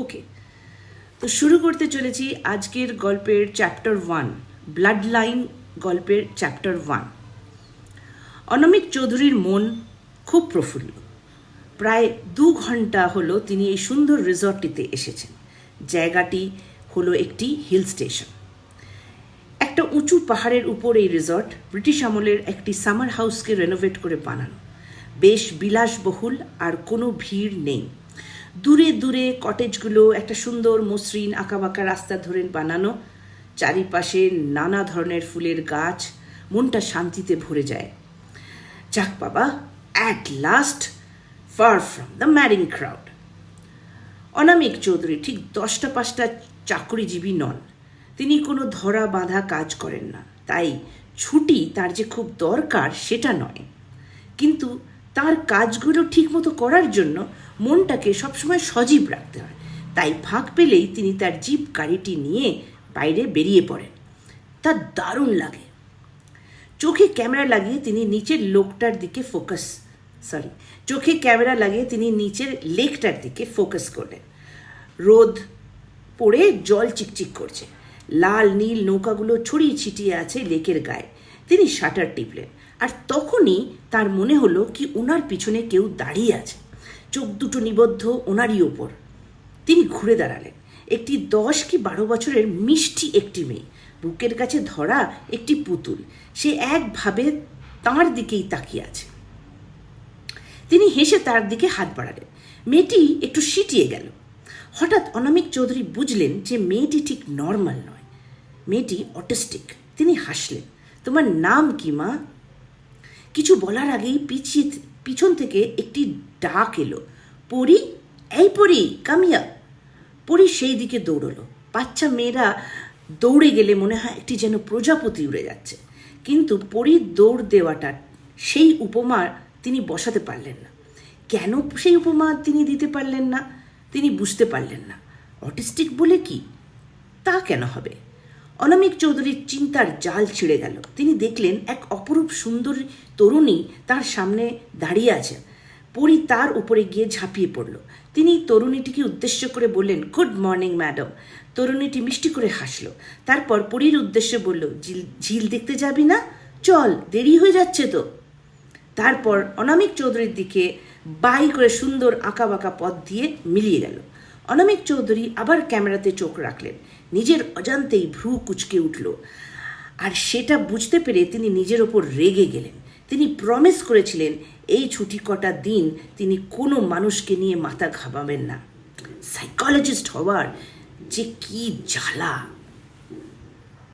ওকে, তো শুরু করতে চলেছি আজকের গল্পের চ্যাপ্টার 1, ব্লাড লাইন গল্পের চ্যাপ্টার 1। অনামিক চৌধুরীর মন খুব প্রফুল্ল। প্রায় 2 ঘন্টা হলো তিনি এই সুন্দর রিসর্টটিতে এসেছেন। জায়গাটি হলো একটি হিল স্টেশন, একটা উঁচু পাহাড়ের উপর এই রিসর্ট। ব্রিটিশ আমলের একটি সামার হাউসকে রেনোভেট করে বানানো, বেশ বিলাসবহুল আর কোনো ভিড় নেই। দূরে দূরে কটেজগুলো একটা সুন্দর মসৃণ আঁকাবাঁকা রাস্তা ধরে বানানো, চারিপাশে নানা ধরনের ফুলের গাছ। মনটা শান্তিতে ভরে যায়। যাক বাবা, at last far from the madding crowd. Anamik Chowdhury ঠিক 10টা 5টা চাকরিজীবী নন। তিনি কোনো ধরা বাঁধা কাজ করেন না, তাই ছুটি তার যে খুব দরকার সেটা নয়। কিন্তু তার কাজগুলো ঠিকমতো করার জন্য মনটাকে সবসময় সজীব রাখতে হয়। তাই ফাঁক পেলেই তিনি তার জিপ গাড়িটি নিয়ে বাইরে বেরিয়ে পড়েন। তার দারুণ লাগে। চোখে ক্যামেরা লাগিয়ে তিনি নিচের লেকটার দিকে ফোকাস করলেন। রোদ পড়ে জল চিকচিক করছে, লাল নীল নৌকাগুলো ছড়িয়ে ছিটিয়ে আছে লেকের গায়ে। তিনি শাটার টিপলেন, আর তখনই তার মনে হলো কি ওনার পিছনে কেউ দাঁড়িয়ে আছে, চোখ দুটো নিবদ্ধ ওনারই ওপর। তিনি ঘুরে দাঁড়ালেন। একটি 10 কি 12 বছরের মিষ্টি একটি মেয়ে, বুকের কাছে ধরা একটি পুতুল। সে একভাবে তাঁর দিকেই তাকিয়ে আছে। তিনি হেসে তার দিকে হাত বাড়ালেন। মেয়েটি একটু সিটিয়ে গেল। হঠাৎ অনামিক চৌধুরী বুঝলেন যে মেয়েটি ঠিক নর্মাল নয়, মেয়েটি অটিস্টিক। তিনি হাসলেন। তোমার নাম কি মা? কিছু বলার আগেই পিছন থেকে একটি ডাক এলো, পরি, এই পরি, কামিয়া। পরি সেই দিকে দৌড়লো। বাচ্চা মেয়েরা দৌড়ে গেলে মনে হয় একটি যেন প্রজাপতি উড়ে যাচ্ছে। কিন্তু পরির দৌড় দেওয়াটা, সেই উপমা তিনি বসাতে পারলেন না। কেন সেই উপমা তিনি দিতে পারলেন না তিনি বুঝতে পারলেন না। অটিস্টিক বলে কি তা কেন হবে? অনামিক চৌধুরীর চিন্তার জাল ছিঁড়ে গেল। তিনি দেখলেন এক অপরূপ সুন্দর তরুণী তার সামনে দাঁড়িয়ে আছেন। পরি তার উপরে গিয়ে ঝাঁপিয়ে পড়ল। তিনি তরুণীটিকে উদ্দেশ্য করে বললেন, গুড মর্নিং ম্যাডাম। তরুণীটি মিষ্টি করে হাসলো। তারপর পরির উদ্দেশ্যে বলল, ঝিল দেখতে যাবি না? চল, দেরি হয়ে যাচ্ছে তো। তারপর অনামিক চৌধুরীর দিকে বাই করে সুন্দর আঁকাবাঁকা পথ দিয়ে মিলিয়ে গেল। অনামিক চৌধুরী আবার ক্যামেরাতে চোখ রাখলেন। নিজের অজান্তেই ভ্রু কুঁচকে উঠল, আর সেটা বুঝতে পেরে তিনি নিজের ওপর রেগে গেলেন। তিনি প্রমিস করেছিলেন এই ছুটি কটা দিন তিনি কোনো মানুষকে নিয়ে মাথা ঘামাবেন না। সাইকোলজিস্ট হওয়ার যে কি জ্বালা!